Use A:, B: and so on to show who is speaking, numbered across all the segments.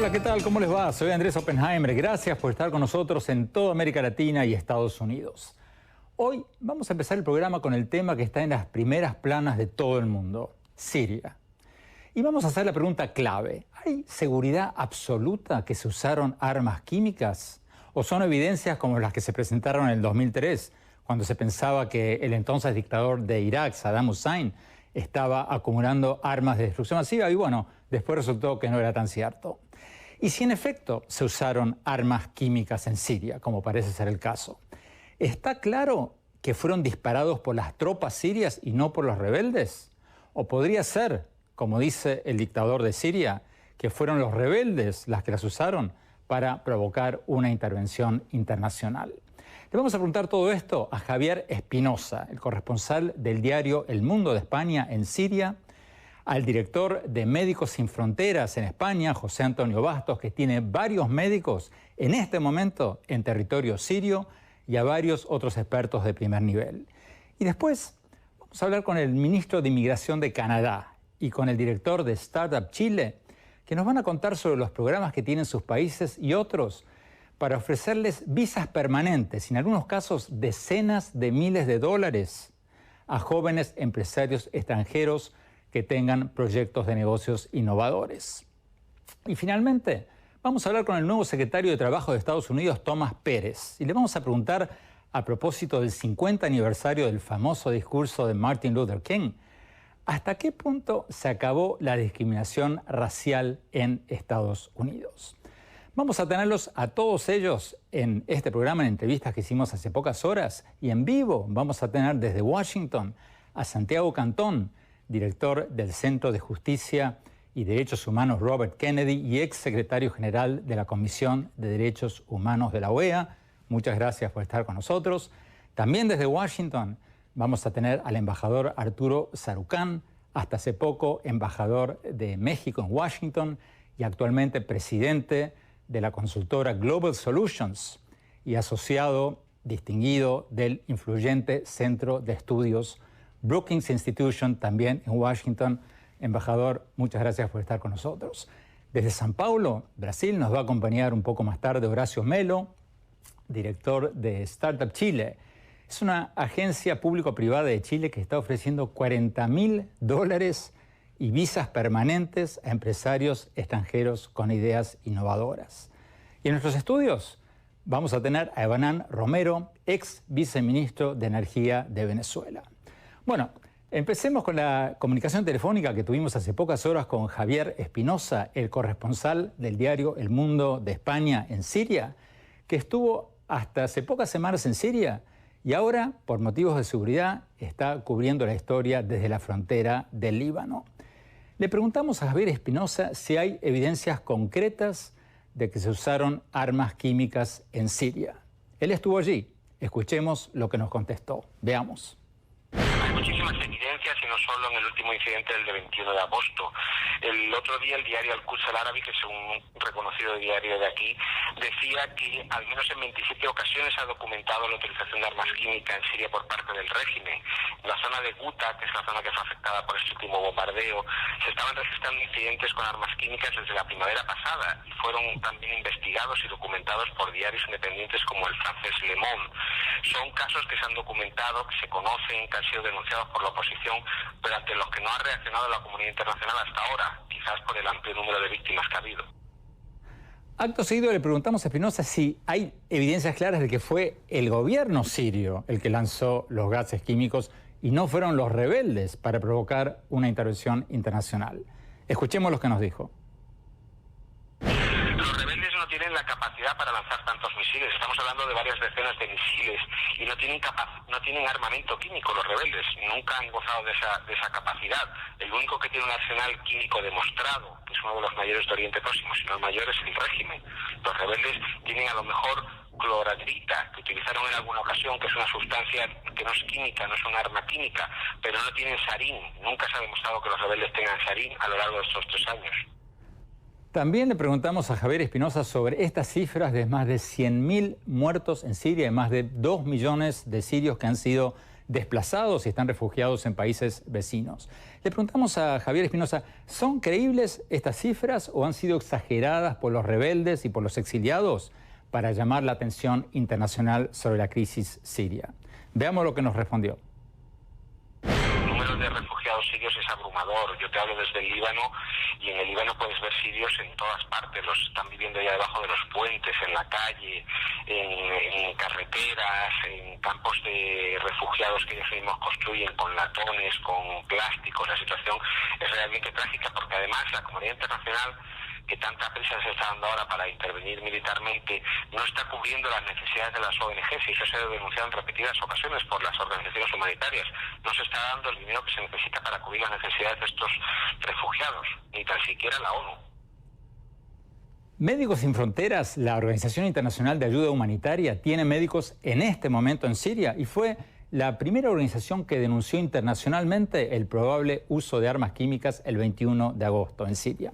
A: Hola, ¿qué tal? ¿Cómo les va? Soy Andrés Oppenheimer. Gracias por estar con nosotros en toda América Latina y Estados Unidos. Hoy vamos a empezar el programa con el tema que está en las primeras planas de todo el mundo, Siria. Y vamos a hacer la pregunta clave. ¿Hay seguridad absoluta que se usaron armas químicas? ¿O son evidencias como las que se presentaron en el 2003, cuando se pensaba que el entonces dictador de Irak, Saddam Hussein, estaba acumulando armas de destrucción masiva? Y bueno, después resultó que no era tan cierto. Y si en efecto se usaron armas químicas en Siria, como parece ser el caso, ¿está claro que fueron disparados por las tropas sirias y no por los rebeldes? ¿O podría ser, como dice el dictador de Siria, que fueron los rebeldes las que las usaron para provocar una intervención internacional? Le vamos a preguntar todo esto a Javier Espinosa, el corresponsal del diario El Mundo de España en Siria, al director de Médicos Sin Fronteras en España, José Antonio Bastos, que tiene varios médicos en este momento en territorio sirio, y a varios otros expertos de primer nivel. Y después vamos a hablar con el ministro de Inmigración de Canadá y con el director de Startup Chile, que nos van a contar sobre los programas que tienen sus países y otros para ofrecerles visas permanentes, y en algunos casos decenas de miles de dólares, a jóvenes empresarios extranjeros que tengan proyectos de negocios innovadores. Y finalmente, vamos a hablar con el nuevo secretario de Trabajo de Estados Unidos, Thomas Pérez, y le vamos a preguntar, a propósito del 50 aniversario del famoso discurso de Martin Luther King, ¿hasta qué punto se acabó la discriminación racial en Estados Unidos? Vamos a tenerlos a todos ellos en este programa, en entrevistas que hicimos hace pocas horas, y en vivo vamos a tener desde Washington a Santiago Cantón, director del Centro de Justicia y Derechos Humanos Robert Kennedy y ex secretario general de la Comisión de Derechos Humanos de la OEA. Muchas gracias por estar con nosotros. También desde Washington vamos a tener al embajador Arturo Sarucán, hasta hace poco embajador de México en Washington y actualmente presidente de la consultora Global Solutions y asociado distinguido del influyente Centro de Estudios Brookings Institution, también en Washington. Embajador, muchas gracias por estar con nosotros. Desde São Paulo, Brasil, nos va a acompañar un poco más tarde Horacio Melo, director de Startup Chile. Es una agencia público-privada de Chile que está ofreciendo $40.000 y visas permanentes a empresarios extranjeros con ideas innovadoras. Y en nuestros estudios vamos a tener a Evanán Romero, ex viceministro de Energía de Venezuela. Bueno, empecemos con la comunicación telefónica que tuvimos hace pocas horas con Javier Espinosa, el corresponsal del diario El Mundo de España en Siria, que estuvo hasta hace pocas semanas en Siria y ahora, por motivos de seguridad, está cubriendo la historia desde la frontera del Líbano. Le preguntamos a Javier Espinosa si hay evidencias concretas de que se usaron armas químicas en Siria. Él estuvo allí. Escuchemos lo que nos contestó. Veamos.
B: Hay muchísimas evidencias y no solo en el último incidente del 21 de agosto. El otro día el diario Al-Quds Al-Arabi, que es un reconocido diario de aquí, decía que al menos en 27 ocasiones ha documentado la utilización de armas químicas en Siria por parte del régimen. En la zona de Guta, que es la zona que fue afectada por este último bombardeo, se estaban registrando incidentes con armas químicas desde la primavera pasada y fueron también investigados y documentados por diarios independientes como el francés Le Monde. Son casos que se han documentado, que se conocen, que han sido denunciados por la oposición, pero ante los que no ha reaccionado la comunidad internacional hasta ahora, quizás por el amplio número de víctimas que ha habido.
A: Acto seguido le preguntamos a Espinosa si hay evidencias claras de que fue el gobierno sirio el que lanzó los gases químicos y no fueron los rebeldes para provocar una intervención internacional. Escuchemos lo que nos dijo.
B: Los rebeldes no tienen la capacidad para lanzar tantos misiles. Estamos hablando de varias decenas de misiles y no tienen armamento químico los rebeldes. Nunca han gozado de esa capacidad. El único que tiene un arsenal químico demostrado, que es uno de los mayores de Oriente Próximo, si no el mayor, es el régimen. Los rebeldes tienen a lo mejor cloradrita, que utilizaron en alguna ocasión, que es una sustancia que no es química, no es un arma química, pero no tienen sarín. Nunca se ha demostrado que los rebeldes tengan sarín a lo largo de estos 3 años.
A: También le preguntamos a Javier Espinosa sobre estas cifras de más de 100.000 muertos en Siria y más de 2 millones de sirios que han sido desplazados y están refugiados en países vecinos. Le preguntamos a Javier Espinosa, ¿son creíbles estas cifras o han sido exageradas por los rebeldes y por los exiliados para llamar la atención internacional sobre la crisis siria? Veamos lo que nos respondió.
B: El número de refugiados sirios es abrumador. Yo te hablo desde el Líbano y en el Líbano puedes ver sirios en todas partes. Los están viviendo ya debajo de los puentes, en la calle, en carreteras, en campos de refugiados que ellos mismos construyen con latones, con plásticos. La situación es realmente trágica porque además la comunidad internacional, que tanta prisa se está dando ahora para intervenir militarmente, no está cubriendo las necesidades de las ONGs, y eso se ha denunciado en repetidas ocasiones por las organizaciones humanitarias. No se está dando el dinero que se necesita para cubrir las necesidades de estos refugiados, ni tan siquiera la ONU.
A: Médicos Sin Fronteras, la Organización Internacional de Ayuda Humanitaria, tiene médicos en este momento en Siria y fue la primera organización que denunció internacionalmente el probable uso de armas químicas el 21 de agosto en Siria.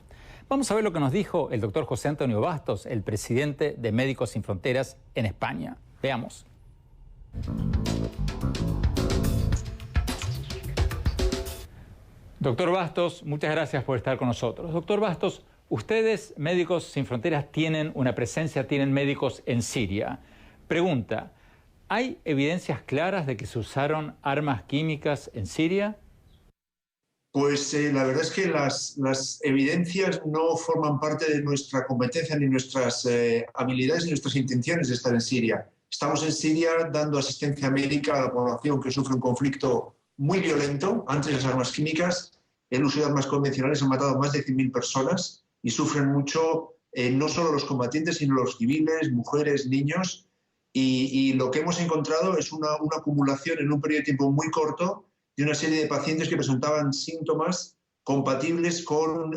A: Vamos a ver lo que nos dijo el doctor José Antonio Bastos, el presidente de Médicos Sin Fronteras en España. Veamos. Doctor Bastos, muchas gracias por estar con nosotros. Doctor Bastos, ustedes, Médicos Sin Fronteras, tienen una presencia, tienen médicos en Siria. Pregunta, ¿hay evidencias claras de que se usaron armas químicas en Siria?
C: Pues la verdad es que las evidencias no forman parte de nuestra competencia, ni nuestras habilidades, ni nuestras intenciones de estar en Siria. Estamos en Siria dando asistencia médica a la población que sufre un conflicto muy violento. Antes de las armas químicas, el uso de armas convencionales ha matado a más de 100.000 personas y sufren mucho no solo los combatientes, sino los civiles, mujeres, niños. Y lo que hemos encontrado es una acumulación en un periodo de tiempo muy corto de una serie de pacientes que presentaban síntomas compatibles con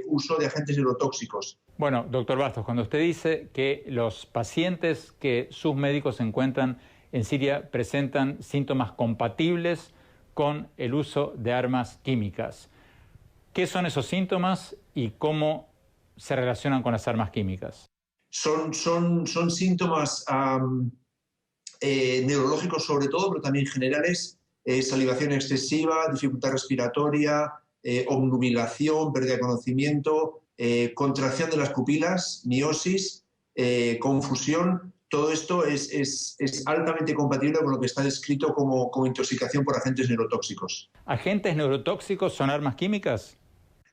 C: uso de agentes neurotóxicos.
A: Bueno, doctor Bastos, cuando usted dice que los pacientes que sus médicos encuentran en Siria presentan síntomas compatibles con el uso de armas químicas, ¿qué son esos síntomas y cómo se relacionan con las armas químicas?
C: Son síntomas neurológicos sobre todo, pero también generales. Salivación excesiva, dificultad respiratoria, obnubilación, pérdida de conocimiento, contracción de las pupilas, miosis, confusión. Todo esto es altamente compatible con lo que está descrito como intoxicación por agentes neurotóxicos.
A: ¿Agentes neurotóxicos son armas químicas?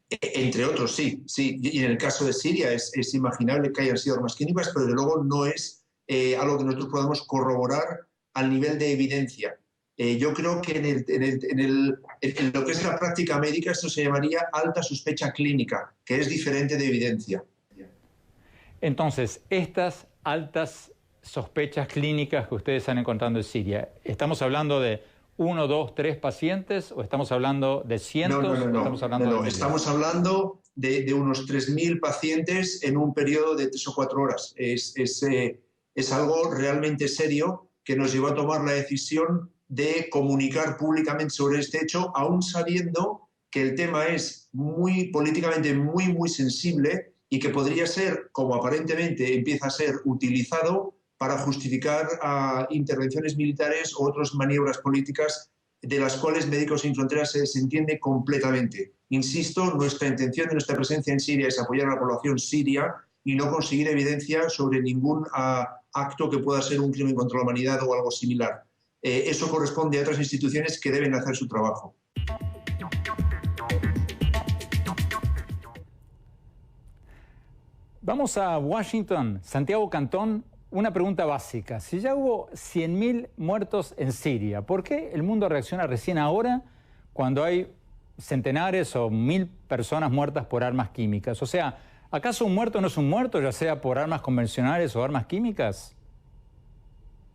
C: Entre otros, sí. Y en el caso de Siria es imaginable que hayan sido armas químicas, pero desde luego no es algo que nosotros podamos corroborar al nivel de evidencia. Yo creo que en lo que es la práctica médica esto se llamaría alta sospecha clínica, que es diferente de evidencia.
A: Entonces, estas altas sospechas clínicas que ustedes están encontrando en Siria, ¿estamos hablando de 1, 2, 3 pacientes o estamos hablando de cientos?
C: No. Estamos hablando de unos 3.000 pacientes en un periodo de 3 o 4 horas. Es algo realmente serio que nos llevó a tomar la decisión de comunicar públicamente sobre este hecho, aún sabiendo que el tema es políticamente muy sensible y que podría ser, como aparentemente empieza a ser, utilizado para justificar intervenciones militares o otras maniobras políticas de las cuales Médicos Sin Fronteras se desentiende completamente. Insisto, nuestra intención de nuestra presencia en Siria es apoyar a la población siria y no conseguir evidencia sobre ningún acto que pueda ser un crimen contra la humanidad o algo similar. Eso corresponde a otras instituciones que deben hacer su trabajo.
A: Vamos a Washington. Santiago Cantón, una pregunta básica. Si ya hubo 100.000 muertos en Siria, ¿por qué el mundo reacciona recién ahora cuando hay centenares o 1.000 personas muertas por armas químicas? O sea, ¿acaso un muerto no es un muerto, ya sea por armas convencionales o armas químicas?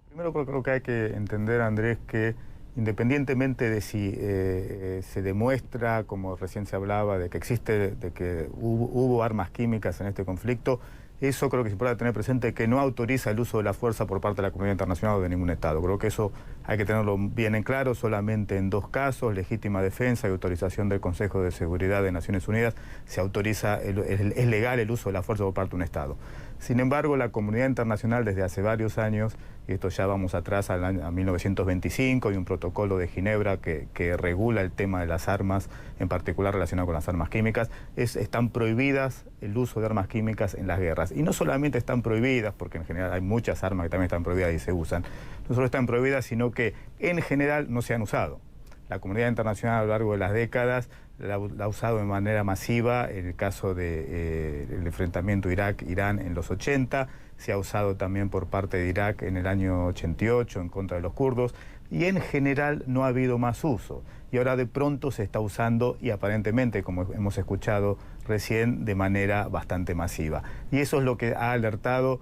D: Primero creo que hay que entender, Andrés, que independientemente de si se demuestra, como recién se hablaba, de que hubo armas químicas en este conflicto, eso creo que se puede tener presente que no autoriza el uso de la fuerza por parte de la comunidad internacional o de ningún Estado. Creo que eso Hay que tenerlo bien en claro, solamente en 2 casos, legítima defensa y autorización del Consejo de Seguridad de Naciones Unidas, se autoriza, es legal el uso de la fuerza por parte de un Estado. Sin embargo, la comunidad internacional desde hace varios años, y esto ya vamos atrás a 1925, y un protocolo de Ginebra que regula el tema de las armas, en particular relacionado con las armas químicas, están prohibidas el uso de armas químicas en las guerras. Y no solamente están prohibidas, porque en general hay muchas armas que también están prohibidas y se usan, no solo están prohibidas, sino que en general no se han usado. La comunidad internacional a lo largo de las décadas la ha usado de manera masiva. En el caso del enfrentamiento Irak-Irán en los 80, se ha usado también por parte de Irak en el año 88 en contra de los kurdos, y en general no ha habido más uso. Y ahora de pronto se está usando, y aparentemente, como hemos escuchado recién, de manera bastante masiva. Y eso es lo que ha alertado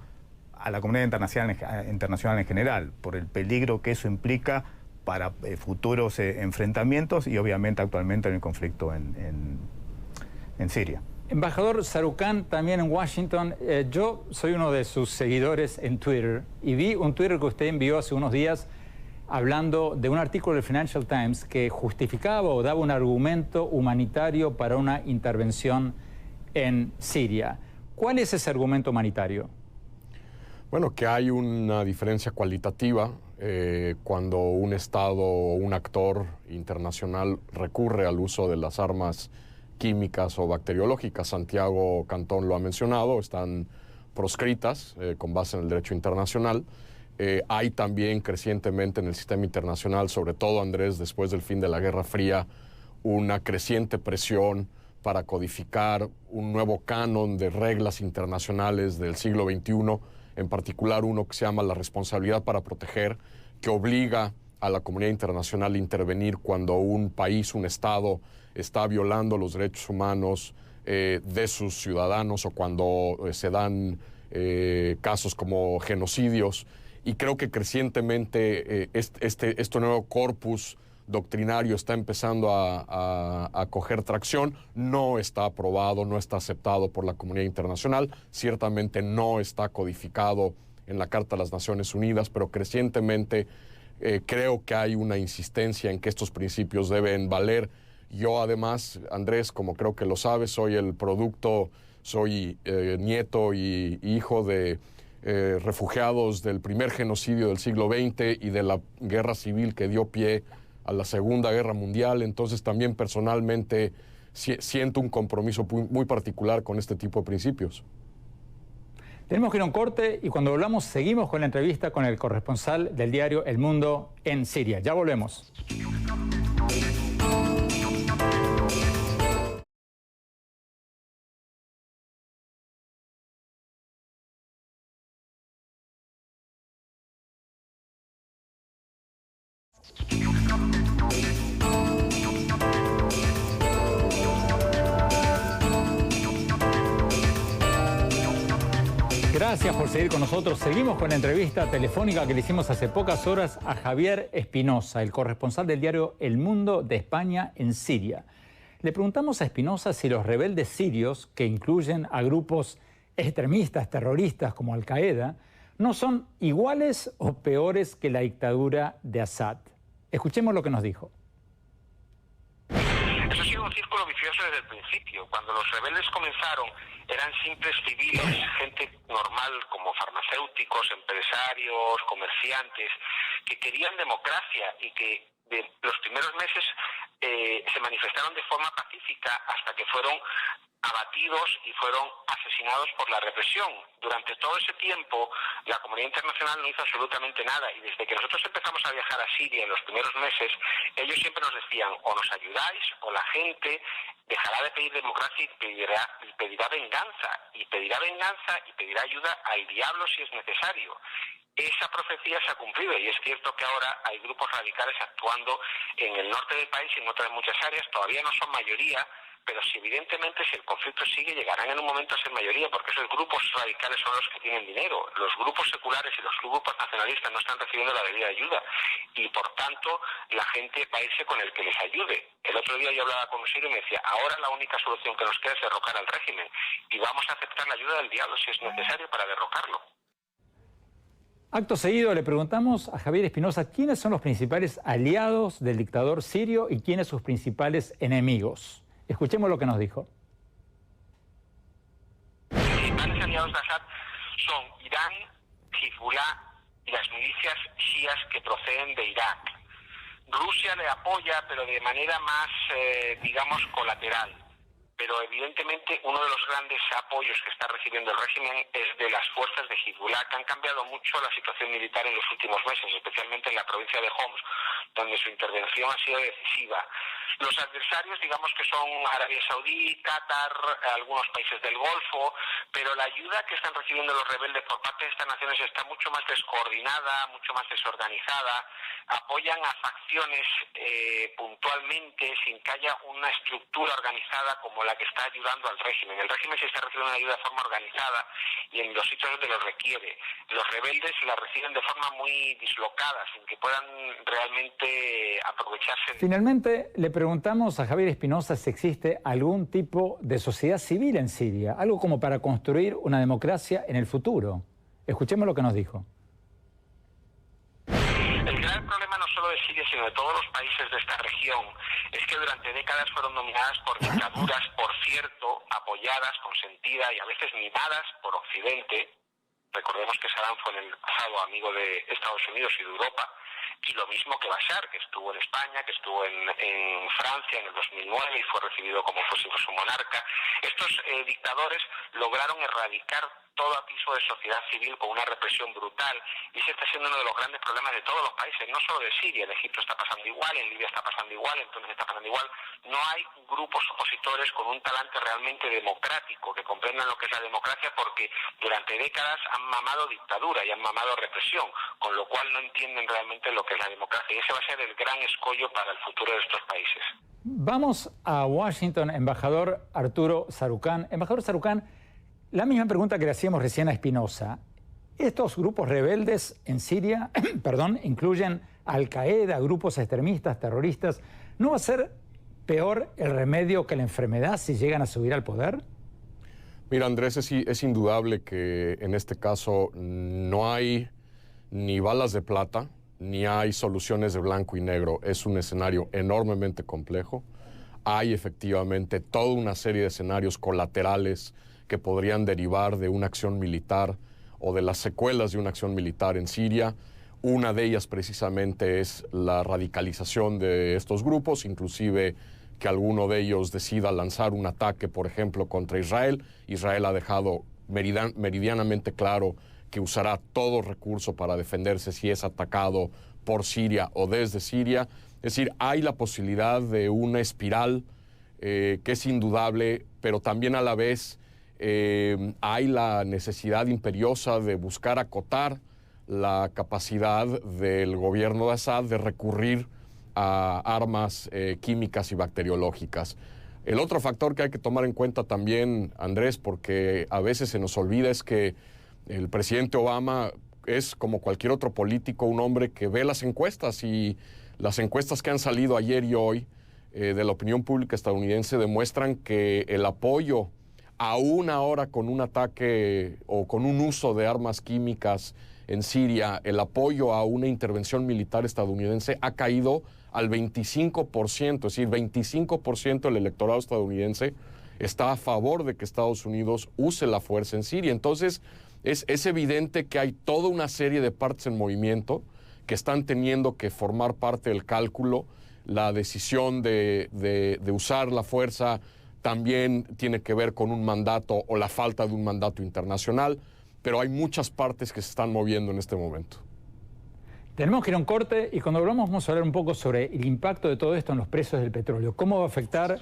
D: a la comunidad internacional en general, por el peligro que eso implica para futuros enfrentamientos y obviamente actualmente en el conflicto en Siria.
A: Embajador Sarukhán, también en Washington, yo soy uno de sus seguidores en Twitter y vi un Twitter que usted envió hace unos días hablando de un artículo del Financial Times que justificaba o daba un argumento humanitario para una intervención en Siria. ¿Cuál es ese argumento humanitario?
E: Bueno, que hay una diferencia cualitativa cuando un Estado o un actor internacional recurre al uso de las armas químicas o bacteriológicas. Santiago Cantón lo ha mencionado, están proscritas con base en el derecho internacional. Hay también crecientemente en el sistema internacional, sobre todo, Andrés, después del fin de la Guerra Fría, una creciente presión para codificar un nuevo canon de reglas internacionales del siglo XXI, en particular uno que se llama la responsabilidad para proteger, que obliga a la comunidad internacional a intervenir cuando un país, un Estado, está violando los derechos humanos de sus ciudadanos o cuando se dan casos como genocidios. Y creo que crecientemente este nuevo corpus doctrinario está empezando a coger tracción. No está aprobado, no está aceptado por la comunidad internacional, ciertamente no está codificado en la Carta de las Naciones Unidas, pero crecientemente creo que hay una insistencia en que estos principios deben valer. Yo además, Andrés, como creo que lo sabes, soy nieto y hijo de refugiados del primer genocidio del siglo XX y de la guerra civil que dio pie a la Segunda Guerra Mundial. Entonces también personalmente siento un compromiso muy particular con este tipo de principios.
A: Tenemos que ir a un corte y cuando volvamos seguimos con la entrevista con el corresponsal del diario El Mundo en Siria. Ya volvemos. Gracias por seguir con nosotros. Seguimos con la entrevista telefónica que le hicimos hace pocas horas a Javier Espinosa, el corresponsal del diario El Mundo de España en Siria. Le preguntamos a Espinosa si los rebeldes sirios, que incluyen a grupos extremistas, terroristas como Al-Qaeda, no son iguales o peores que la dictadura de Assad. Escuchemos lo que nos dijo.
B: Eso ha sido un círculo vicioso desde el principio. Cuando los rebeldes comenzaron, eran simples civiles, gente normal como farmacéuticos, empresarios, comerciantes, que querían democracia y que de los primeros meses se manifestaron de forma pacífica hasta que fueron abatidos y fueron asesinados por la represión. Durante todo ese tiempo, la comunidad internacional no hizo absolutamente nada, y desde que nosotros empezamos a viajar a Siria en los primeros meses, ellos siempre nos decían: o nos ayudáis o la gente dejará de pedir democracia y pedirá venganza, y pedirá ayuda al diablo si es necesario. Esa profecía se ha cumplido, y es cierto que ahora hay grupos radicales actuando en el norte del país y en otras muchas áreas. Todavía no son mayoría, pero si evidentemente si el conflicto sigue, llegarán en un momento a ser mayoría, porque esos grupos radicales son los que tienen dinero. Los grupos seculares y los grupos nacionalistas no están recibiendo la debida ayuda, y por tanto la gente va a irse con el que les ayude. El otro día yo hablaba con un sirio y me decía: ahora la única solución que nos queda es derrocar al régimen, y vamos a aceptar la ayuda del diablo si es necesario para derrocarlo.
A: Acto seguido le preguntamos a Javier Espinosa quiénes son los principales aliados del dictador sirio y quiénes sus principales enemigos. Escuchemos lo que nos dijo.
B: Los principales aliados de Assad son Irán, Hezbollah y las milicias chiías que proceden de Irak. Rusia le apoya, pero de manera más, digamos, colateral. Pero evidentemente uno de los grandes apoyos que está recibiendo el régimen es de las fuerzas de Hezbollah, que han cambiado mucho la situación militar en los últimos meses, especialmente en la provincia de Homs, donde su intervención ha sido decisiva. Los adversarios, digamos que son Arabia Saudí, Qatar, algunos países del Golfo, pero la ayuda que están recibiendo los rebeldes por parte de estas naciones está mucho más descoordinada, mucho más desorganizada, apoyan a facciones puntualmente sin que haya una estructura organizada como la que está ayudando al régimen. El régimen sí está recibiendo una ayuda de forma organizada y en los sitios donde lo requiere. Los rebeldes la reciben de forma muy dislocada, sin que puedan realmente aprovecharse.
A: Finalmente, le preguntamos a Javier Espinosa si existe algún tipo de sociedad civil en Siria, algo como para construir una democracia en el futuro. Escuchemos lo que nos dijo.
B: El gran problema no solo de Siria, sino de todos los países de esta región, es que durante décadas fueron dominadas por dictaduras, por cierto, apoyadas, consentidas y a veces mimadas por Occidente. Recordemos que Saddam fue en el pasado amigo de Estados Unidos y de Europa, y lo mismo que Bashar, que estuvo en España, que estuvo en Francia en el 2009 y fue recibido como fuese su monarca. Estos dictadores lograron erradicar todo atisbo de sociedad civil con una represión brutal, y ese está siendo uno de los grandes problemas de todos los países, no solo de Siria. En Egipto está pasando igual, en Libia está pasando igual, en Túnez está pasando igual. No hay grupos opositores con un talante realmente democrático que comprendan lo que es la democracia, porque durante décadas han mamado dictadura y han mamado represión, con lo cual no entienden realmente lo que es la democracia, y ese va a ser el gran escollo para el futuro de estos países.
A: Vamos a Washington, embajador Arturo Sarucán. Embajador Sarucán, la misma pregunta que le hacíamos recién a Espinosa. ¿Estos grupos rebeldes en Siria, incluyen Al-Qaeda, grupos extremistas, terroristas? ¿No va a ser peor el remedio que la enfermedad si llegan a subir al poder?
E: Mira, Andrés, es indudable que en este caso no hay ni balas de plata, ni hay soluciones de blanco y negro. Es un escenario enormemente complejo. Hay efectivamente toda una serie de escenarios colaterales que podrían derivar de una acción militar o de las secuelas de una acción militar en Siria. Una de ellas precisamente es la radicalización de estos grupos, inclusive que alguno de ellos decida lanzar un ataque, por ejemplo, contra Israel. Israel ha dejado meridianamente claro que usará todo recurso para defenderse si es atacado por Siria o desde Siria. Es decir, hay la posibilidad de una espiral que es indudable, pero también a la vez hay la necesidad imperiosa de buscar acotar la capacidad del gobierno de Assad de recurrir a armas químicas y bacteriológicas. El otro factor que hay que tomar en cuenta también, Andrés, porque a veces se nos olvida, es que el presidente Obama es, como cualquier otro político, un hombre que ve las encuestas, y las encuestas que han salido ayer y hoy de la opinión pública estadounidense demuestran que el apoyo, aún ahora con un ataque o con un uso de armas químicas en Siria, el apoyo a una intervención militar estadounidense ha caído al 25%, es decir, 25% del electorado estadounidense está a favor de que Estados Unidos use la fuerza en Siria. Entonces, es evidente que hay toda una serie de partes en movimiento que están teniendo que formar parte del cálculo. La decisión de usar la fuerza también tiene que ver con un mandato o la falta de un mandato internacional, pero hay muchas partes que se están moviendo en este momento.
A: Tenemos que ir a un corte y cuando volvamos vamos a hablar un poco sobre el impacto de todo esto en los precios del petróleo. ¿Cómo va a afectar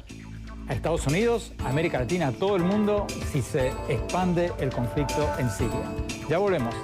A: a Estados Unidos, a América Latina, a todo el mundo si se expande el conflicto en Siria? Ya volvemos.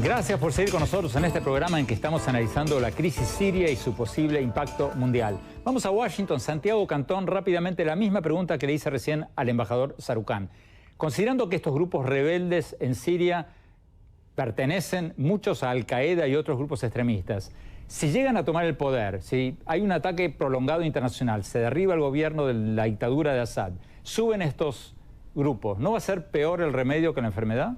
A: Gracias por seguir con nosotros en este programa en que estamos analizando la crisis siria y su posible impacto mundial. Vamos a Washington. Santiago Cantón, rápidamente la misma pregunta que le hice recién al embajador Sarucán. Considerando que estos grupos rebeldes en Siria pertenecen muchos a Al-Qaeda y otros grupos extremistas, si llegan a tomar el poder, si hay un ataque prolongado internacional, se derriba el gobierno de la dictadura de Assad, suben estos grupos, ¿no va a ser peor el remedio que la enfermedad?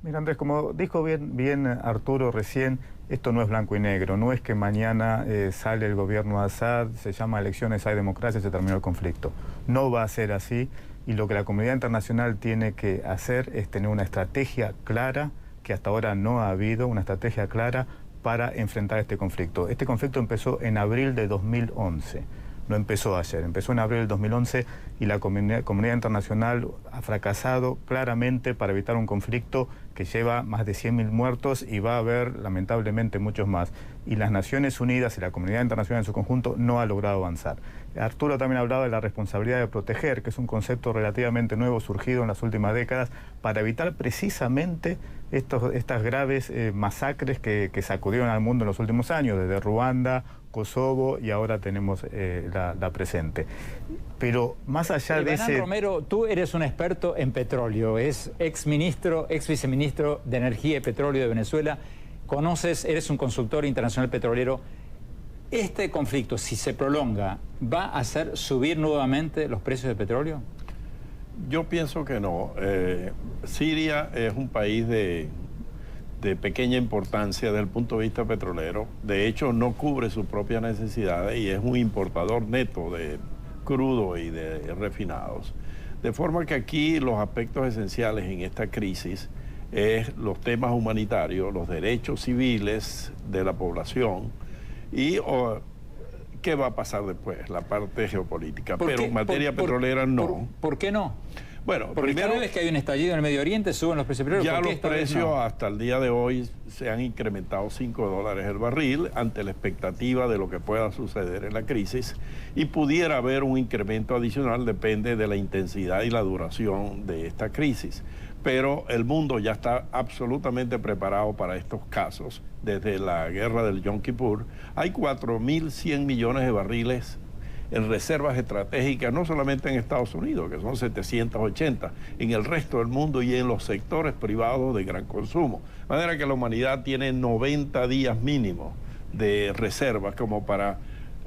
D: Mira, Andrés, como dijo bien Arturo recién, esto no es blanco y negro. No es que mañana sale el gobierno de Assad, se llama elecciones, hay democracia y se terminó el conflicto. No va a ser así, y lo que la comunidad internacional tiene que hacer es tener una estrategia clara, que hasta ahora no ha habido, una estrategia clara para enfrentar este conflicto. Este conflicto empezó en abril de 2011. No empezó ayer, empezó en abril del 2011 y la comunidad internacional ha fracasado claramente para evitar un conflicto que lleva más de 100.000 muertos y va a haber lamentablemente muchos más. Y las Naciones Unidas y la comunidad internacional en su conjunto no ha logrado avanzar. Arturo también hablaba de la responsabilidad de proteger, que es un concepto relativamente nuevo surgido en las últimas décadas para evitar precisamente estas graves masacres que sacudieron al mundo en los últimos años, desde Ruanda, Kosovo y ahora tenemos la presente. Pero más allá de ese...
A: Romero, tú eres un experto en petróleo, es ex viceministro de Energía y Petróleo de Venezuela, eres un consultor internacional petrolero. ¿Este conflicto, si se prolonga, va a hacer subir nuevamente los precios del petróleo?
F: Yo pienso que no. Siria es un país de pequeña importancia desde el punto de vista petrolero. De hecho, no cubre sus propias necesidades y es un importador neto de crudo y de refinados. De forma que aquí los aspectos esenciales en esta crisis es los temas humanitarios, los derechos civiles de la población y qué va a pasar después, la parte geopolítica. Pero en materia petrolera no.
A: ¿Por qué no?
F: Bueno,
A: porque
F: primero,
A: cada vez que hay un estallido en el Medio Oriente suben los precios petroleros.
F: Ya los precios hasta el día de hoy se han incrementado $5 el barril ante la expectativa de lo que pueda suceder en la crisis y pudiera haber un incremento adicional, depende de la intensidad y la duración de esta crisis. Pero el mundo ya está absolutamente preparado para estos casos. Desde la guerra del Yom Kippur hay 4.100 millones de barriles en reservas estratégicas, no solamente en Estados Unidos, que son 780, en el resto del mundo y en los sectores privados de gran consumo. De manera que la humanidad tiene 90 días mínimo de reservas como para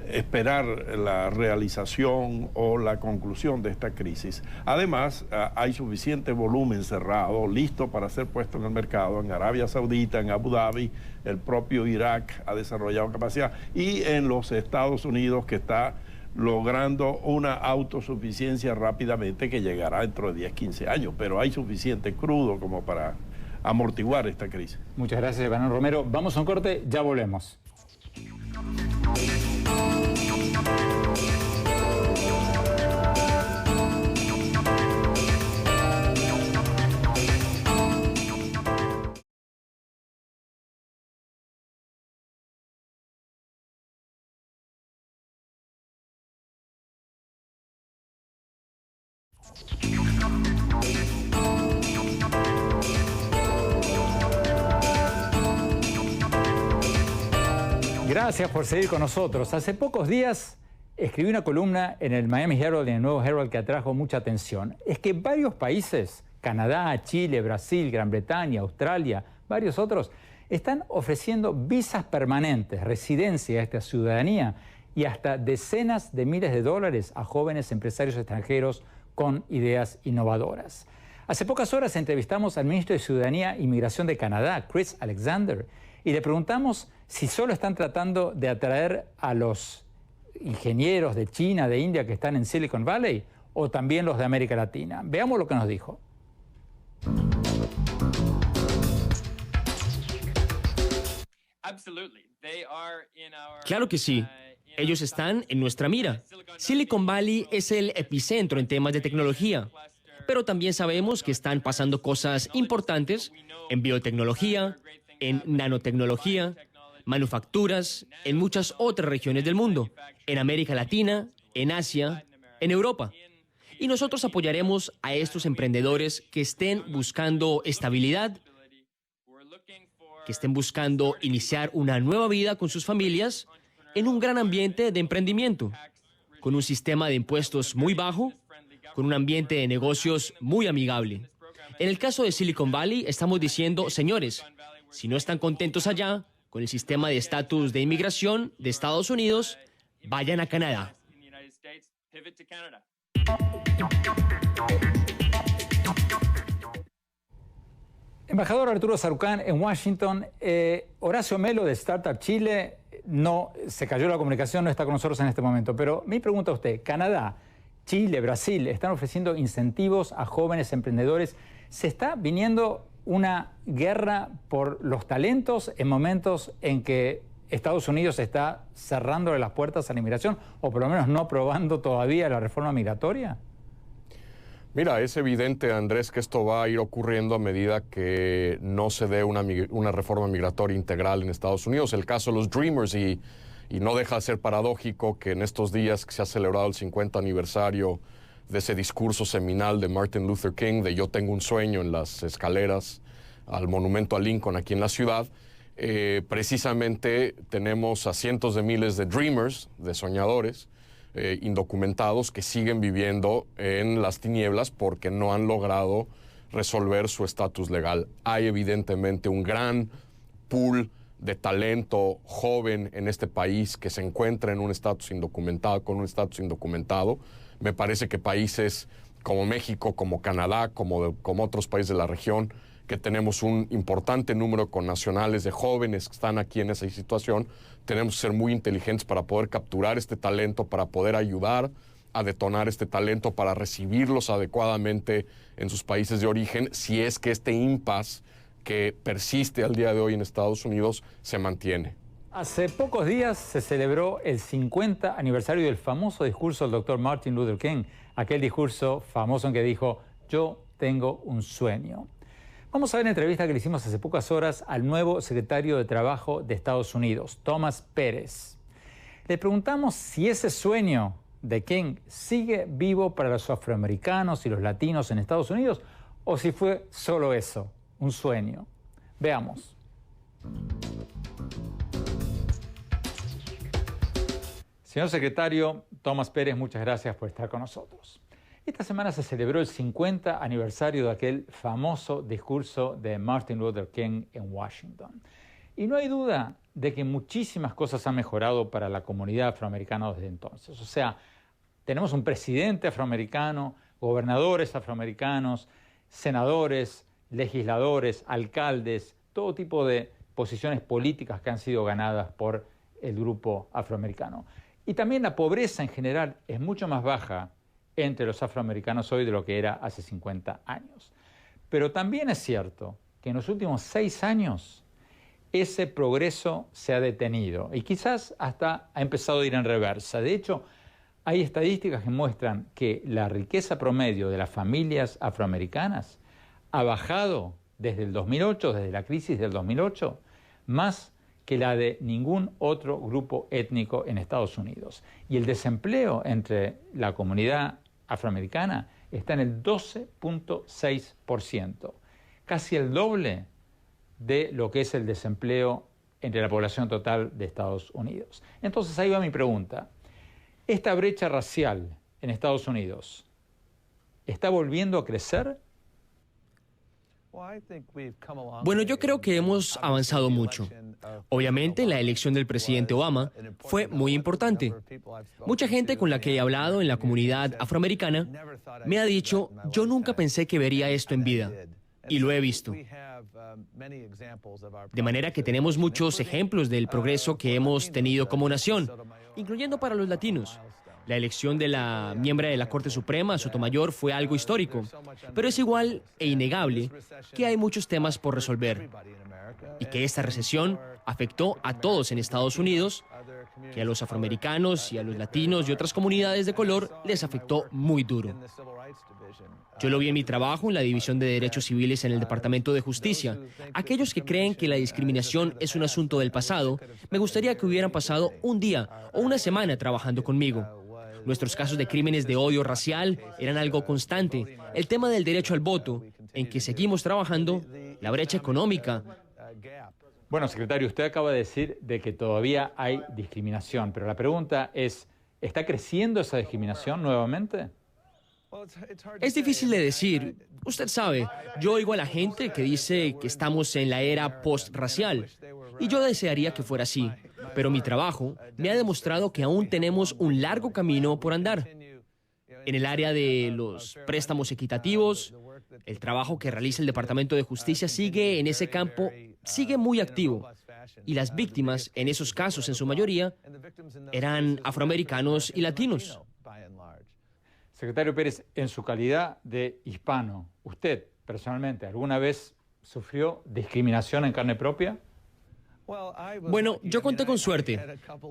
F: esperar la realización o la conclusión de esta crisis. Además, hay suficiente volumen cerrado, listo para ser puesto en el mercado en Arabia Saudita, en Abu Dhabi, el propio Irak ha desarrollado capacidad, y en los Estados Unidos, que está logrando una autosuficiencia rápidamente que llegará dentro de 10, 15 años, pero hay suficiente crudo como para amortiguar esta crisis.
A: Muchas gracias, Banán Romero. Vamos a un corte, ya volvemos. Gracias por seguir con nosotros. Hace pocos días escribí una columna en el Miami Herald y en el Nuevo Herald que atrajo mucha atención. Es que varios países, Canadá, Chile, Brasil, Gran Bretaña, Australia, varios otros, están ofreciendo visas permanentes, residencia, esta ciudadanía y hasta decenas de miles de dólares a jóvenes empresarios extranjeros con ideas innovadoras. Hace pocas horas entrevistamos al ministro de Ciudadanía y Migración de Canadá, Chris Alexander, y le preguntamos si solo están tratando de atraer a los ingenieros de China, de India que están en Silicon Valley, o también los de América Latina. Veamos lo que nos dijo.
G: Claro que sí. Ellos están en nuestra mira. Silicon Valley es el epicentro en temas de tecnología, pero también sabemos que están pasando cosas importantes en biotecnología, en nanotecnología, manufacturas, en muchas otras regiones del mundo, en América Latina, en Asia, en Europa. Y nosotros apoyaremos a estos emprendedores que estén buscando estabilidad que estén buscando iniciar una nueva vida con sus familias en un gran ambiente de emprendimiento, con un sistema de impuestos muy bajo, con un ambiente de negocios muy amigable. En el caso de Silicon Valley, estamos diciendo, señores, si no están contentos allá con el sistema de estatus de inmigración de Estados Unidos, vayan a Canadá.
A: Embajador Arturo Sarucán, en Washington, Horacio Melo de Startup Chile, no se cayó la comunicación, no está con nosotros en este momento, pero mi pregunta a usted, Canadá, Chile, Brasil, están ofreciendo incentivos a jóvenes emprendedores. ¿Se está viniendo una guerra por los talentos en momentos en que Estados Unidos está cerrándole las puertas a la inmigración o por lo menos no aprobando todavía la reforma migratoria?
E: Mira, es evidente, Andrés, que esto va a ir ocurriendo a medida que no se dé una reforma migratoria integral en Estados Unidos. El caso de los Dreamers, y no deja de ser paradójico que en estos días que se ha celebrado el 50 aniversario de ese discurso seminal de Martin Luther King, de Yo tengo un sueño, en las escaleras al monumento a Lincoln aquí en la ciudad, precisamente tenemos a cientos de miles de Dreamers, de soñadores, indocumentados que siguen viviendo en las tinieblas porque no han logrado resolver su estatus legal. Hay evidentemente un gran pool de talento joven en este país que se encuentra en un estatus indocumentado, con un estatus indocumentado. Me parece que países como México, como Canadá, como otros países de la región, que tenemos un importante número de connacionales de jóvenes que están aquí en esa situación, tenemos que ser muy inteligentes para poder capturar este talento, para poder ayudar a detonar este talento, para recibirlos adecuadamente en sus países de origen, si es que este impasse que persiste al día de hoy en Estados Unidos se mantiene.
A: Hace pocos días se celebró el 50 aniversario del famoso discurso del doctor Martin Luther King, aquel discurso famoso en que dijo, yo tengo un sueño. Vamos a ver la entrevista que le hicimos hace pocas horas al nuevo secretario de Trabajo de Estados Unidos, Thomas Pérez. Le preguntamos si ese sueño de King sigue vivo para los afroamericanos y los latinos en Estados Unidos o si fue solo eso, un sueño. Veamos. Señor secretario, Thomas Pérez, muchas gracias por estar con nosotros. Esta semana se celebró el 50 aniversario de aquel famoso discurso de Martin Luther King en Washington. Y no hay duda de que muchísimas cosas han mejorado para la comunidad afroamericana desde entonces. O sea, tenemos un presidente afroamericano, gobernadores afroamericanos, senadores, legisladores, alcaldes, todo tipo de posiciones políticas que han sido ganadas por el grupo afroamericano. Y también la pobreza en general es mucho más baja entre los afroamericanos hoy de lo que era hace 50 años. Pero también es cierto que en los últimos 6 años ese progreso se ha detenido y quizás hasta ha empezado a ir en reversa. De hecho, hay estadísticas que muestran que la riqueza promedio de las familias afroamericanas ha bajado desde el 2008, desde la crisis del 2008, más que la de ningún otro grupo étnico en Estados Unidos. Y el desempleo entre la comunidad afroamericana está en el 12.6%, casi el doble de lo que es el desempleo entre la población total de Estados Unidos. Entonces ahí va mi pregunta. ¿Esta brecha racial en Estados Unidos está volviendo a crecer?
G: Bueno, yo creo que hemos avanzado mucho. Obviamente, la elección del presidente Obama fue muy importante. Mucha gente con la que he hablado en la comunidad afroamericana me ha dicho, yo nunca pensé que vería esto en vida. Y lo he visto. De manera que tenemos muchos ejemplos del progreso que hemos tenido como nación, incluyendo para los latinos. La elección de la miembro de la Corte Suprema, Sotomayor, fue algo histórico, pero es igual e innegable que hay muchos temas por resolver y que esta recesión afectó a todos en Estados Unidos, que a los afroamericanos y a los latinos y otras comunidades de color les afectó muy duro. Yo lo vi en mi trabajo en la División de Derechos Civiles en el Departamento de Justicia. Aquellos que creen que la discriminación es un asunto del pasado, me gustaría que hubieran pasado un día o una semana trabajando conmigo. Nuestros casos de crímenes de odio racial eran algo constante. El tema del derecho al voto, en que seguimos trabajando, la brecha económica.
A: Bueno, secretario, usted acaba de decir de que todavía hay discriminación, pero la pregunta es, ¿está creciendo esa discriminación nuevamente?
G: Es difícil de decir. Usted sabe, yo oigo a la gente que dice que estamos en la era post-racial, y yo desearía que fuera así, pero mi trabajo me ha demostrado que aún tenemos un largo camino por andar. En el área de los préstamos equitativos, el trabajo que realiza el Departamento de Justicia sigue en ese campo, sigue muy activo. Y las víctimas, en esos casos, en su mayoría, eran afroamericanos y latinos.
A: Secretario Pérez, en su calidad de hispano, ¿usted personalmente alguna vez sufrió discriminación en carne propia?
G: Bueno, yo conté con suerte.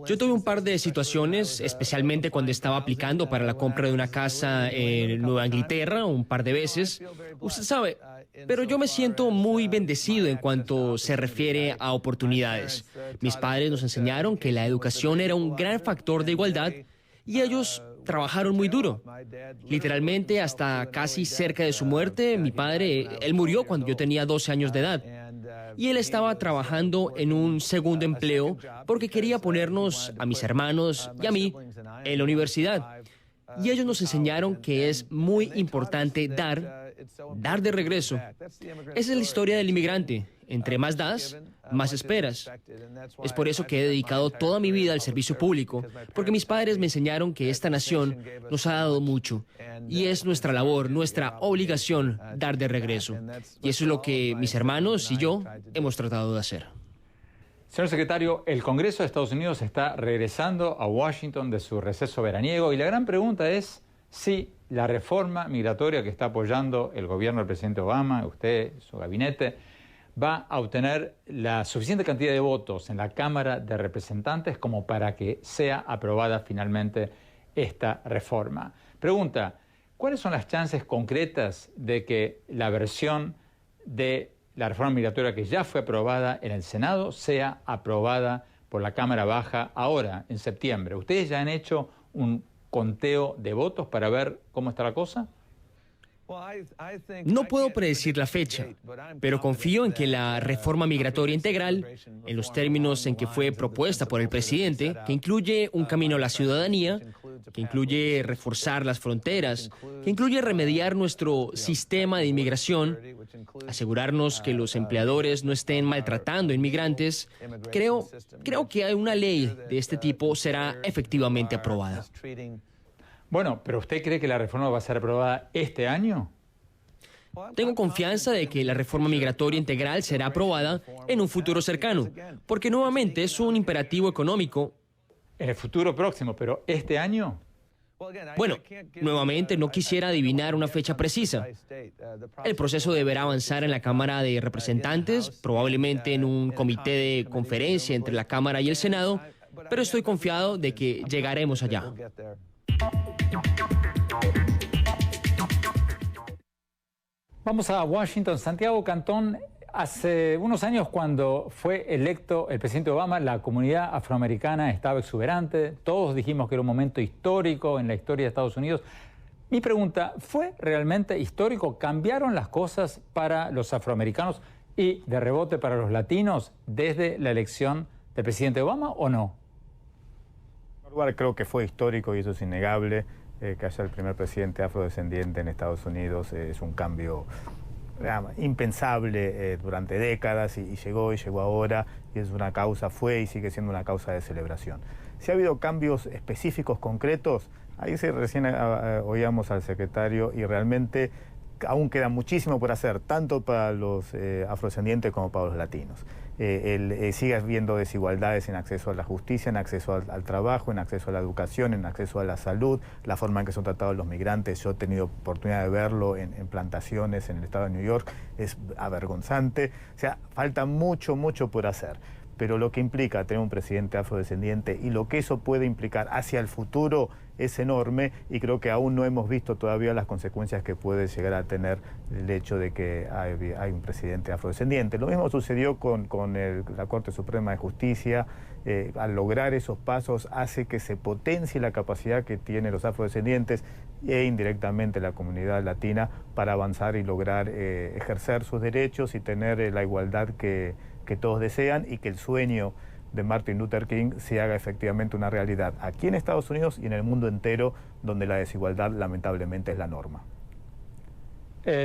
G: Yo tuve un par de situaciones, especialmente cuando estaba aplicando para la compra de una casa en Nueva Inglaterra, un par de veces. Usted sabe, pero yo me siento muy bendecido en cuanto se refiere a oportunidades. Mis padres nos enseñaron que la educación era un gran factor de igualdad y ellos trabajaron muy duro. Literalmente, hasta casi cerca de su muerte, mi padre, él murió cuando yo tenía 12 años de edad. Y él estaba trabajando en un segundo empleo porque quería ponernos, a mis hermanos y a mí, en la universidad. Y ellos nos enseñaron que es muy importante dar de regreso. Esa es la historia del inmigrante. Entre más das, más esperas. Es por eso que he dedicado toda mi vida al servicio público, porque mis padres me enseñaron que esta nación nos ha dado mucho, y es nuestra labor, nuestra obligación dar de regreso. Y eso es lo que mis hermanos y yo hemos tratado de hacer.
A: Señor secretario, el Congreso de Estados Unidos está regresando a Washington de su receso veraniego y la gran pregunta es si la reforma migratoria que está apoyando el gobierno del presidente Obama, usted, su gabinete, va a obtener la suficiente cantidad de votos en la Cámara de Representantes como para que sea aprobada finalmente esta reforma. Pregunta, ¿cuáles son las chances concretas de que la versión de la reforma migratoria que ya fue aprobada en el Senado sea aprobada por la Cámara Baja ahora, en septiembre? ¿Ustedes ya han hecho un conteo de votos para ver cómo está la cosa?
G: No puedo predecir la fecha, pero confío en que la reforma migratoria integral, en los términos en que fue propuesta por el presidente, que incluye un camino a la ciudadanía, que incluye reforzar las fronteras, que incluye remediar nuestro sistema de inmigración, asegurarnos que los empleadores no estén maltratando inmigrantes, creo que una ley de este tipo será efectivamente aprobada.
A: Bueno, pero ¿usted cree que la reforma va a ser aprobada este año?
G: Tengo confianza de que la reforma migratoria integral será aprobada en un futuro cercano, porque nuevamente es un imperativo económico.
A: En el futuro próximo, pero ¿este año?
G: Bueno, nuevamente no quisiera adivinar una fecha precisa. El proceso deberá avanzar en la Cámara de Representantes, probablemente en un comité de conferencia entre la Cámara y el Senado, pero estoy confiado de que llegaremos allá.
A: Vamos a Washington. Santiago Cantón, hace unos años cuando fue electo el presidente Obama, la comunidad afroamericana estaba exuberante. Todos dijimos que era un momento histórico en la historia de Estados Unidos. Mi pregunta, ¿fue realmente histórico? ¿Cambiaron las cosas para los afroamericanos y de rebote para los latinos desde la elección del presidente Obama o no?
D: Creo que fue histórico y eso es innegable. Que haya el primer presidente afrodescendiente en Estados Unidos es un cambio impensable durante décadas y llegó ahora y es una causa, fue y sigue siendo una causa de celebración. Si ha habido cambios específicos, concretos, ahí recién oíamos al secretario y realmente aún queda muchísimo por hacer, tanto para los afrodescendientes como para los latinos. Sigue habiendo desigualdades en acceso a la justicia, en acceso al trabajo, en acceso a la educación, en acceso a la salud, la forma en que son tratados los migrantes. Yo he tenido oportunidad de verlo en plantaciones en el estado de New York, es avergonzante. O sea, falta mucho por hacer. Pero lo que implica tener un presidente afrodescendiente y lo que eso puede implicar hacia el futuro es enorme y creo que aún no hemos visto todavía las consecuencias que puede llegar a tener el hecho de que hay un presidente afrodescendiente. Lo mismo sucedió con la Corte Suprema de Justicia. Al lograr esos pasos hace que se potencie la capacidad que tienen los afrodescendientes e indirectamente la comunidad latina para avanzar y lograr ejercer sus derechos y tener la igualdad que que todos desean y que el sueño de Martin Luther King se haga efectivamente una realidad aquí en Estados Unidos y en el mundo entero, donde la desigualdad lamentablemente es la norma.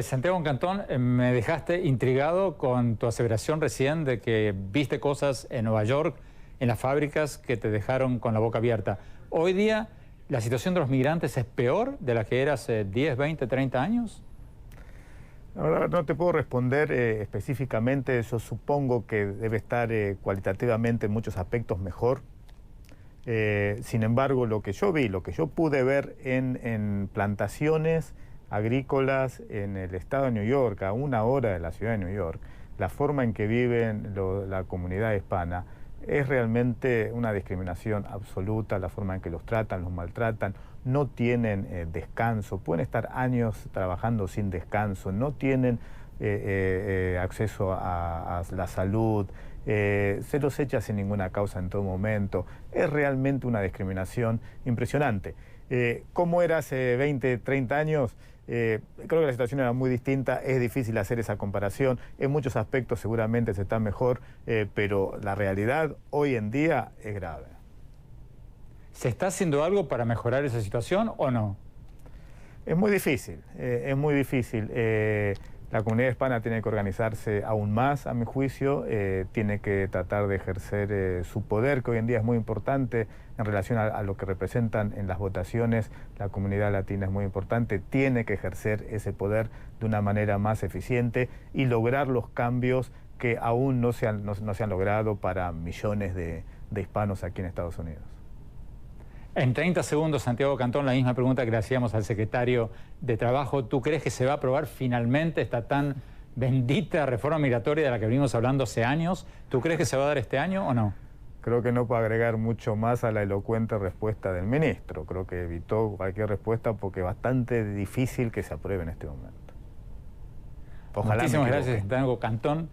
A: Santiago Cantón, me dejaste intrigado con tu aseveración recién de que viste cosas en Nueva York, en las fábricas, que te dejaron con la boca abierta. Hoy día, ¿la situación de los migrantes es peor de la que era hace 10, 20, 30 años?
D: Ahora no te puedo responder específicamente. Yo supongo que debe estar cualitativamente en muchos aspectos mejor. Sin embargo, lo que yo vi, lo que yo pude ver en plantaciones agrícolas en el estado de New York, a 1 hora de la ciudad de New York, la forma en que viven la comunidad hispana es realmente una discriminación absoluta, la forma en que los tratan, los maltratan, no tienen descanso, pueden estar años trabajando sin descanso, no tienen acceso a la salud, se los echa sin ninguna causa en todo momento. Es realmente una discriminación impresionante. ¿Cómo era hace 20, 30 años? Creo que la situación era muy distinta, es difícil hacer esa comparación, en muchos aspectos seguramente se está mejor, pero la realidad hoy en día es grave.
A: ¿Se está haciendo algo para mejorar esa situación o no?
D: Es muy difícil, es muy difícil. La comunidad hispana tiene que organizarse aún más, a mi juicio, tiene que tratar de ejercer su poder, que hoy en día es muy importante en relación a lo que representan en las votaciones. La comunidad latina es muy importante, tiene que ejercer ese poder de una manera más eficiente y lograr los cambios que aún no se han logrado para millones de hispanos aquí en Estados Unidos.
A: En 30 segundos, Santiago Cantón, la misma pregunta que le hacíamos al secretario de Trabajo. ¿Tú crees que se va a aprobar finalmente esta tan bendita reforma migratoria de la que venimos hablando hace años? ¿Tú crees que se va a dar este año o no?
D: Creo que no puedo agregar mucho más a la elocuente respuesta del ministro. Creo que evitó cualquier respuesta porque es bastante difícil que se apruebe en este momento.
A: Ojalá. Muchísimas gracias, Santiago Cantón.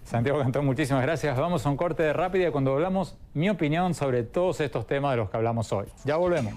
A: Santiago Cantón, muchísimas gracias. Vamos a un corte de rápida cuando hablamos mi opinión sobre todos estos temas de los que hablamos hoy. Ya volvemos.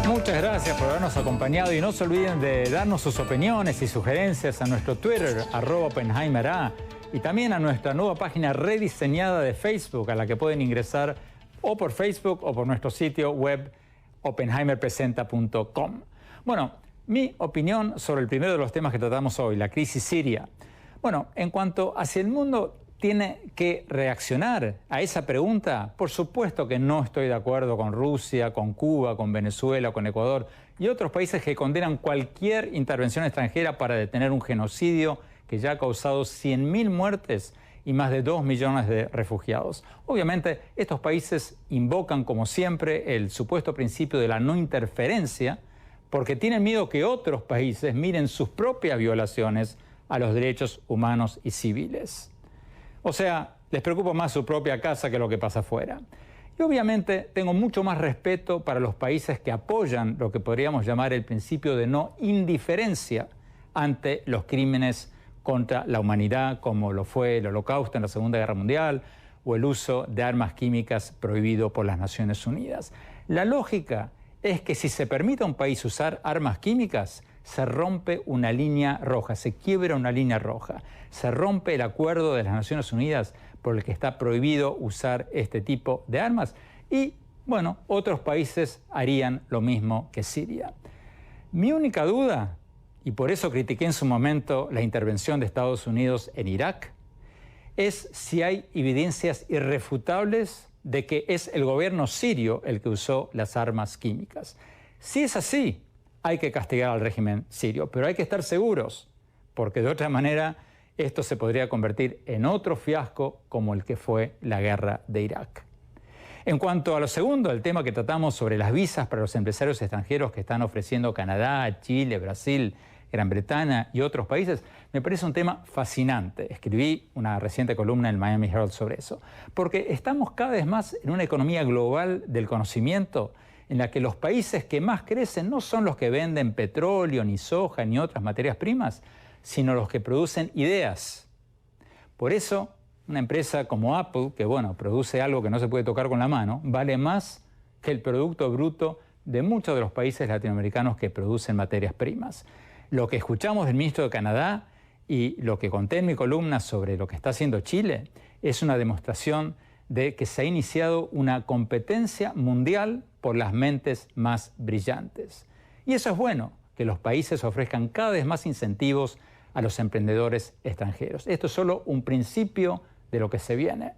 A: Muchas gracias por habernos acompañado y no se olviden de darnos sus opiniones y sugerencias a nuestro Twitter, @OppenheimerA, y también a nuestra nueva página rediseñada de Facebook, a la que pueden ingresar o por Facebook o por nuestro sitio web oppenheimerpresenta.com. Bueno, mi opinión sobre el primero de los temas que tratamos hoy, la crisis siria. Bueno, en cuanto hacia el mundo tiene que reaccionar a esa pregunta, por supuesto que no estoy de acuerdo con Rusia, con Cuba, con Venezuela, con Ecuador y otros países que condenan cualquier intervención extranjera para detener un genocidio que ya ha causado 100.000 muertes y más de 2 millones de refugiados. Obviamente, estos países invocan, como siempre, el supuesto principio de la no interferencia, porque tienen miedo que otros países miren sus propias violaciones a los derechos humanos y civiles. O sea, les preocupa más su propia casa que lo que pasa afuera. Y obviamente tengo mucho más respeto para los países que apoyan lo que podríamos llamar el principio de no indiferencia ante los crímenes contra la humanidad, como lo fue el Holocausto en la Segunda Guerra Mundial o el uso de armas químicas prohibido por las Naciones Unidas. La lógica es que si se permite a un país usar armas químicas, se rompe una línea roja, se quiebra una línea roja, se rompe el acuerdo de las Naciones Unidas por el que está prohibido usar este tipo de armas y, bueno, otros países harían lo mismo que Siria. Mi única duda, y por eso critiqué en su momento la intervención de Estados Unidos en Irak, es si hay evidencias irrefutables de que es el gobierno sirio el que usó las armas químicas. Si es así, hay que castigar al régimen sirio, pero hay que estar seguros, porque de otra manera esto se podría convertir en otro fiasco como el que fue la guerra de Irak. En cuanto a lo segundo, el tema que tratamos sobre las visas para los empresarios extranjeros que están ofreciendo Canadá, Chile, Brasil, Gran Bretaña y otros países, me parece un tema fascinante. Escribí una reciente columna en el Miami Herald sobre eso, porque estamos cada vez más en una economía global del conocimiento en la que los países que más crecen no son los que venden petróleo, ni soja, ni otras materias primas, sino los que producen ideas. Por eso, una empresa como Apple, que produce algo que no se puede tocar con la mano, vale más que el producto bruto de muchos de los países latinoamericanos que producen materias primas. Lo que escuchamos del ministro de Canadá y lo que conté en mi columna sobre lo que está haciendo Chile es una demostración de que se ha iniciado una competencia mundial por las mentes más brillantes. Y eso es bueno, que los países ofrezcan cada vez más incentivos a los emprendedores extranjeros. Esto es solo un principio de lo que se viene.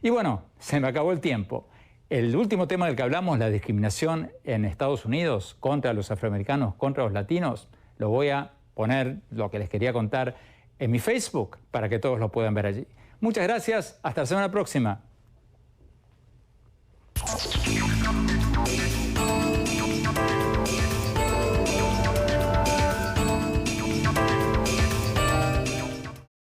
A: Y bueno, se me acabó el tiempo. El último tema del que hablamos, la discriminación en Estados Unidos contra los afroamericanos, contra los latinos, lo voy a poner, lo que les quería contar, en mi Facebook para que todos lo puedan ver allí. Muchas gracias, hasta la semana próxima.